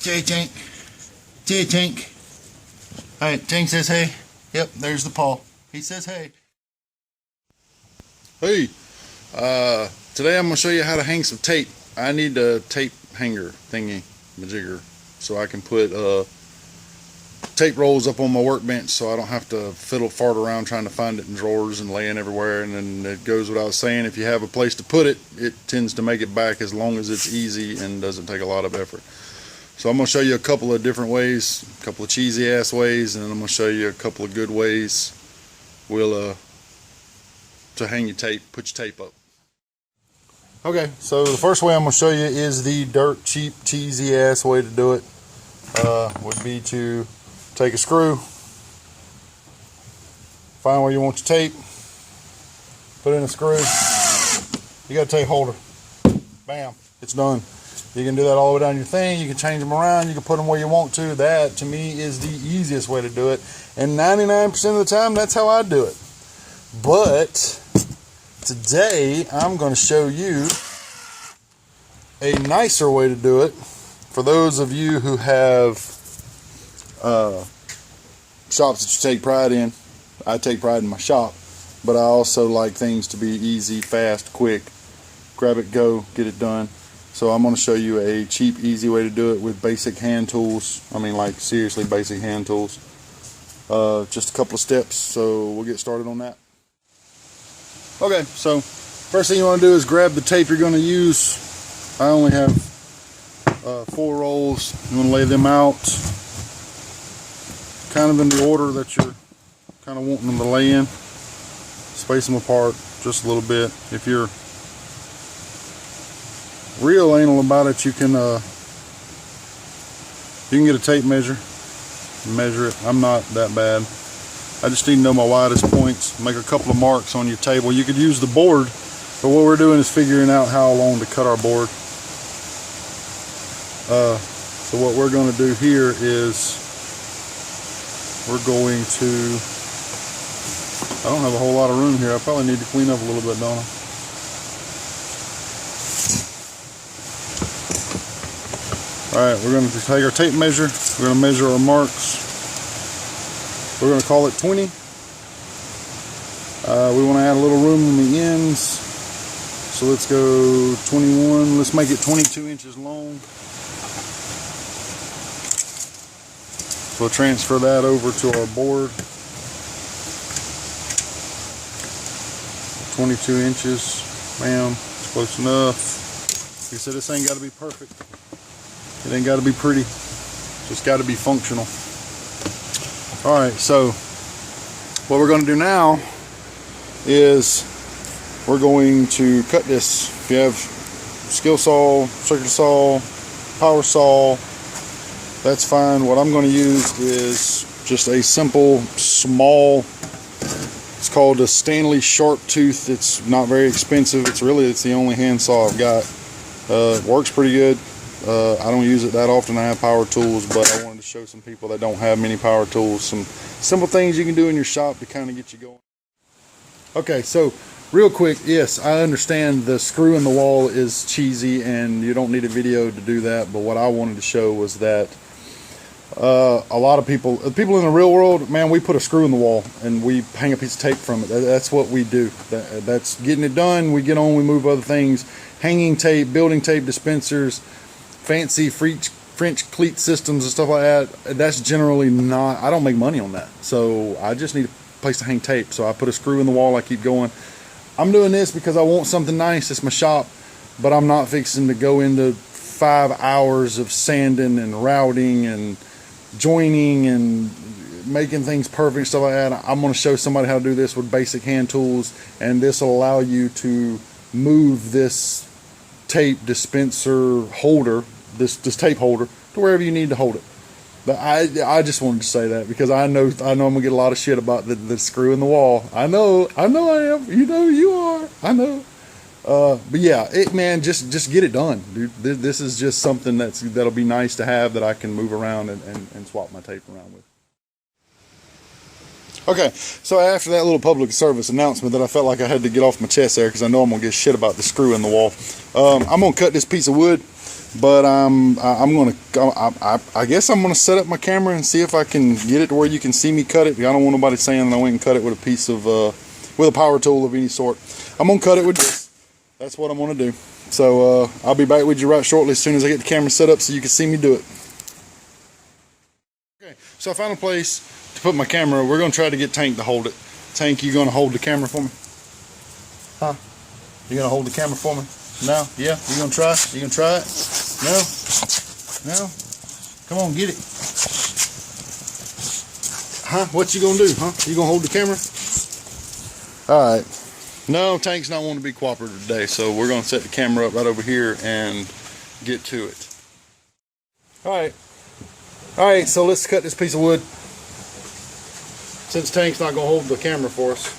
Tink. Tink. Alright, Tink says hey. Yep, there's the paw. He says hey. Hey, today I'm going to show you how to hang some tape. I need a tape hanger thingy, majigger, so I can put tape rolls up on my workbench so I don't have to fiddle fart around trying to find it in drawers and laying everywhere. And then it goes without saying, if you have a place to put it, it tends to make it back as long as it's easy and doesn't take a lot of effort. So I'm going to show you a couple of different ways, a couple of cheesy ass ways, and then I'm going to show you a couple of good ways to hang your tape, put your tape up. Okay, so the first way I'm going to show you is the dirt cheap cheesy ass way to do it. Would be to take a screw, find where you want your tape, put in a screw, you got a tape holder, bam, it's done. You can do that all the way down your thing, you can change them around, you can put them where you want to. That to me is the easiest way to do it, and 99% of the time that's how I do it. But today I'm going to show you a nicer way to do it. For those of you who have shops that you take pride in, I take pride in my shop, but I also like things to be easy, fast, quick, grab it, go, get it done. So I'm going to show you a cheap, easy way to do it with basic hand tools. I mean, like seriously basic hand tools. Just a couple of steps, so we'll get started on that. Okay, so first thing you want to do is grab the tape you're going to use. I only have 4 rolls. You want to lay them out kind of in the order that you're kind of wanting them to lay in. Space them apart just a little bit. If you're real anal about it, you can get a tape measure and measure it. I'm not that bad. I just need to know my widest points. Make a couple of marks on your table. You could use the board, but what we're doing is figuring out how long to cut our board. So what we're going to do here is we're going to, I don't have a whole lot of room here. I probably need to clean up a little bit, don't I? Alright, we're going to take our tape measure. We're going to measure our marks. We're going to call it 20. We want to add a little room on the ends. So let's go 21. Let's make it 22 inches long. We'll transfer that over to our board. 22 inches. Bam. It's close enough. Like I said, this ain't got to be perfect. It ain't got to be pretty. Just got to be functional. Alright, so what we're going to do now is we're going to cut this. If you have skill saw, circular saw, power saw, that's fine. What I'm going to use is just a simple, small, it's called a Stanley Sharp Tooth. It's not very expensive. It's the only hand saw I've got. It works pretty good. I don't use it that often. I have power tools, but I wanted to show some people that don't have many power tools some simple things you can do in your shop to kind of get you going. Okay, so real quick, yes, I understand the screw in the wall is cheesy and you don't need a video to do that, but what I wanted to show was that a lot of people in the real world, man, we put a screw in the wall and we hang a piece of tape from it. That's what we do. That's getting it done. We get on, we move other things. Hanging tape, building tape dispensers, fancy French cleat systems and stuff like that, that's generally not, I don't make money on that. So I just need a place to hang tape. So I put a screw in the wall, I keep going. I'm doing this because I want something nice. It's my shop, but I'm not fixing to go into 5 hours of sanding and routing and joining and making things perfect and stuff like that. I'm going to show somebody how to do this with basic hand tools, and this will allow you to move this tape dispenser holder, this tape holder, to wherever you need to hold it. But I just wanted to say that because I know I'm gonna get a lot of shit about the screw in the wall. I know I am. You know you are. I know. But yeah, man, just get it done, dude. This is just something that'll be nice to have that I can move around and swap my tape around with. Okay, so after that little public service announcement that I felt like I had to get off my chest there because I know I'm going to get shit about the screw in the wall, I'm going to cut this piece of wood. but I guess I'm gonna set up my camera and see if I can get it to where you can see me cut it. I don't want nobody saying that I went and cut it with a piece of with a power tool of any sort. I'm gonna cut it with this. That's what I'm gonna do. So I'll be back with you right shortly as soon as I get the camera set up so you can see me do it. Okay, so I found a place to put my camera. We're gonna try to get Tank to hold it. Tank, you gonna hold the camera for me? Huh? You gonna hold the camera for me? No? Yeah? You gonna try? You gonna try it? No? No? Come on, get it. Huh? What you gonna do? Huh? You gonna hold the camera? Alright. No, Tank's not wanting to be cooperative today, so we're gonna set the camera up right over here and get to it. Alright, so let's cut this piece of wood. Since Tank's not gonna hold the camera for us.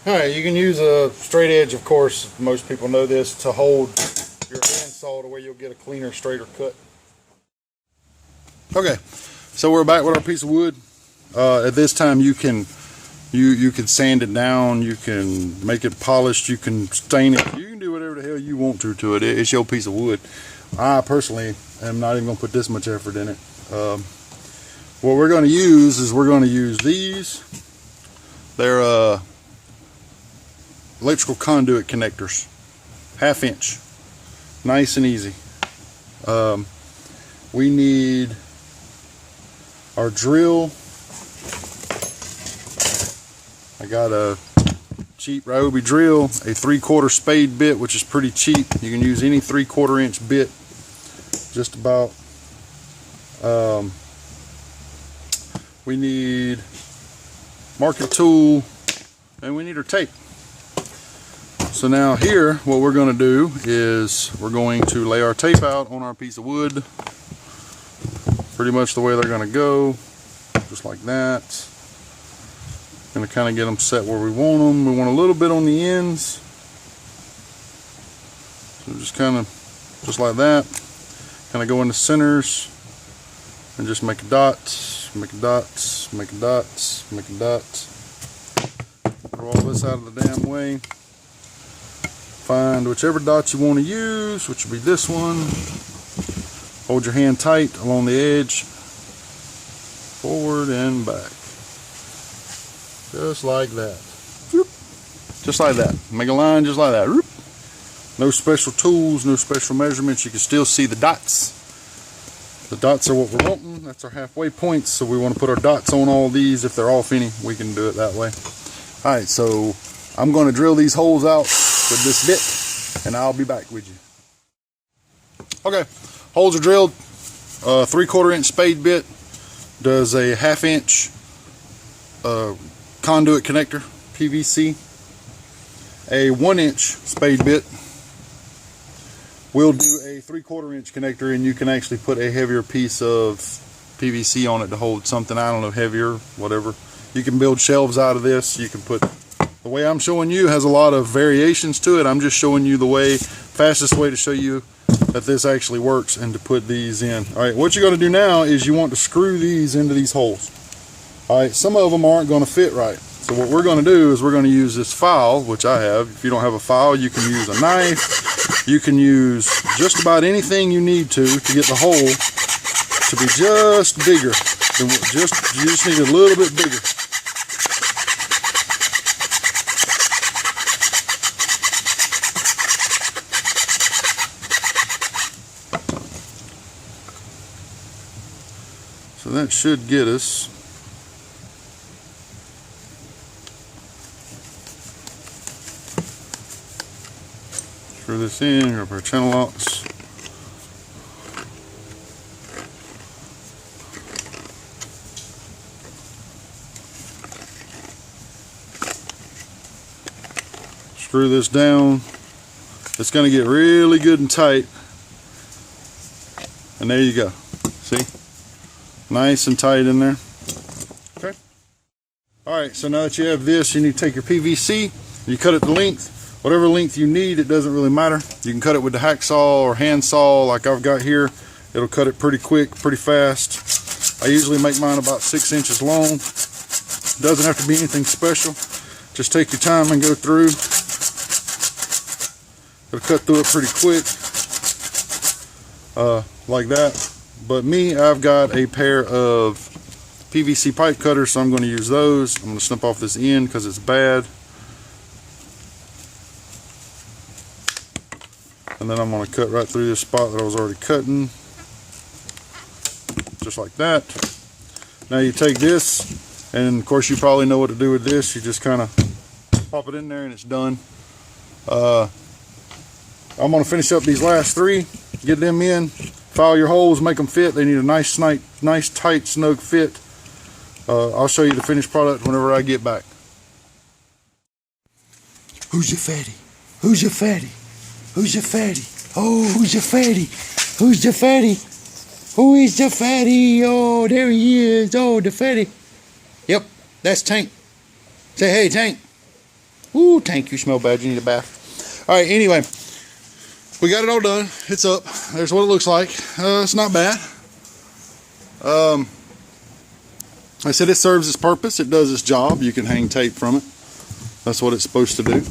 Alright, you can use a straight edge, of course, most people know this, to hold your handsaw to where you'll get a cleaner, straighter cut. Okay, so we're back with our piece of wood. At this time you can sand it down, you can make it polished, you can stain it, you can do whatever the hell you want to it. It's your piece of wood. I personally am not even going to put this much effort in it. What we're going to use is we're going to use these. They're electrical conduit connectors, 1/2 inch, nice and easy. We need our drill. I got a cheap Ryobi drill, a 3/4 spade bit, which is pretty cheap. You can use any 3/4 inch bit, just about. We need marking tool, and we need our tape. So now here, what we're going to do is we're going to lay our tape out on our piece of wood, pretty much the way they're going to go, just like that. Going to kind of get them set where we want them. We want a little bit on the ends, so just kind of, just like that. Kind of go in the centers and just make a dot, make a dot, make a dot, make a dot. Throw all this out of the damn way. Find whichever dot you want to use, which will be this one. Hold your hand tight along the edge, forward and back, just like that. Just like that. Make a line just like that. No special tools, no special measurements. You can still see the dots. The dots are what we're wanting. That's our halfway points, so we want to put our dots on all these. If they're off any, we can do it that way. Alright, so I'm going to drill these holes out with this bit, and I'll be back with you. Okay, holes are drilled. 3/4 inch spade bit does a 1/2 inch conduit connector, PVC. A 1 inch spade bit will do a 3/4 inch connector, and you can actually put a heavier piece of PVC on it to hold something, I don't know, heavier, whatever. You can build shelves out of this. You can put, the way I'm showing you has a lot of variations to it. I'm just showing you the way, fastest way to show you that this actually works and to put these in. Alright, what you're going to do now is you want to screw these into these holes. Alright, some of them aren't going to fit right. So what we're going to do is we're going to use this file, which I have. If you don't have a file, you can use a knife. You can use just about anything you need to get the hole to be just bigger. You just need a little bit bigger. So that should get us. Screw this in, grab our channel locks. Screw this down it's going to get really good and tight. And there you go. See? Nice and tight in there. Okay. Alright, so now that you have this, you need to take your PVC, you cut it to length. Whatever length you need, it doesn't really matter. You can cut it with the hacksaw or hand saw like I've got here. It'll cut it pretty quick, pretty fast. I usually make mine about 6 inches long. Doesn't have to be anything special. Just take your time and go through. It'll cut through it pretty quick. Like that. But me, I've got a pair of PVC pipe cutters, so I'm going to use those. I'm going to snip off this end because it's bad. And then I'm going to cut right through this spot that I was already cutting. Just like that. Now you take this, and of course you probably know what to do with this. You just kind of pop it in there and it's done. I'm going to finish up these last 3, get them in, file your holes, make them fit. They need a nice tight, snug fit. I'll show you the finished product whenever I get back. Who's your fatty? Who's your fatty? Who's your fatty? Oh, who's your fatty? Who's your fatty? Who is the fatty? Oh, there he is. Oh, the fatty. Yep, that's Tank. Say hey, Tank. Ooh, Tank, you smell bad. You need a bath. All right, anyway, we got it all done. It's up. There's what it looks like. It's not bad. I said it serves its purpose. It does its job. You can hang tape from it. That's what it's supposed to do.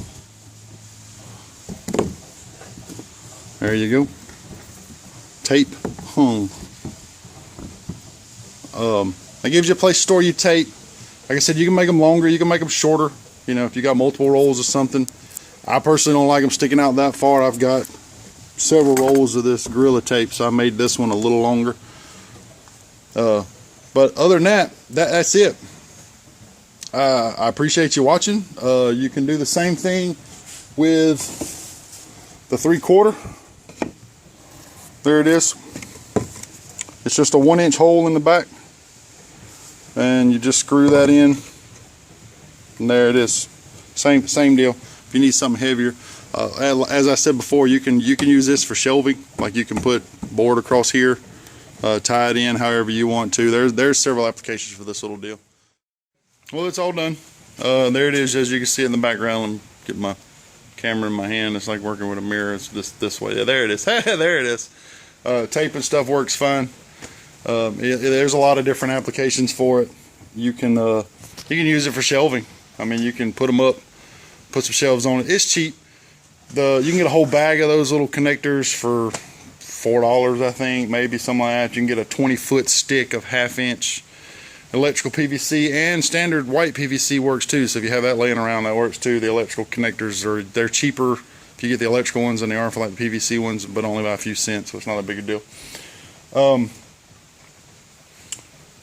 There you go. Tape hung. That gives you a place to store your tape. Like I said, you can make them longer, you can make them shorter. You know, if you got multiple rolls or something. I personally don't like them sticking out that far. I've got several rolls of this Gorilla tape, so I made this one a little longer. But other than that's it. I appreciate you watching. You can do the same thing with the 3/4. There it is. It's just a 1-inch hole in the back, and you just screw that in, and there it is. Same deal. If you need something heavier, as I said before, you can use this for shelving. Like you can put board across here, tie it in however you want to. There's several applications for this little deal. Well, it's all done. There it is, as you can see in the background. I'm getting my camera in my hand. It's like working with a mirror. It's this way. Yeah, there it is. There it is. Tape and stuff works fine. There's a lot of different applications for it. You can use it for shelving. I mean, you can put them up, put some shelves on it. It's cheap. You can get a whole bag of those little connectors for $4, I think, maybe something like that. You can get a 20-foot stick of 1/2-inch electrical PVC, and standard white PVC works too. So if you have that laying around, that works too. The electrical connectors they're cheaper if you get the electrical ones than they are for like the PVC ones, but only by a few cents, so it's not a big deal.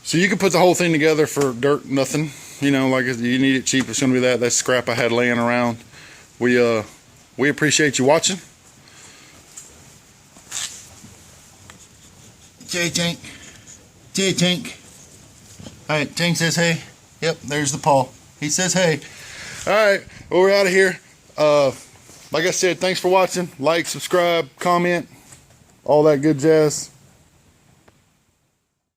So you can put the whole thing together for dirt, nothing. You know, like you need it cheap, it's gonna be that's scrap I had laying around. We appreciate you watching. Say Tank. Say Tank. Alright, Tank says hey. Yep, there's the paw. He says hey. Alright, well, we're out of here. Like I said, thanks for watching. Like, subscribe, comment, all that good jazz.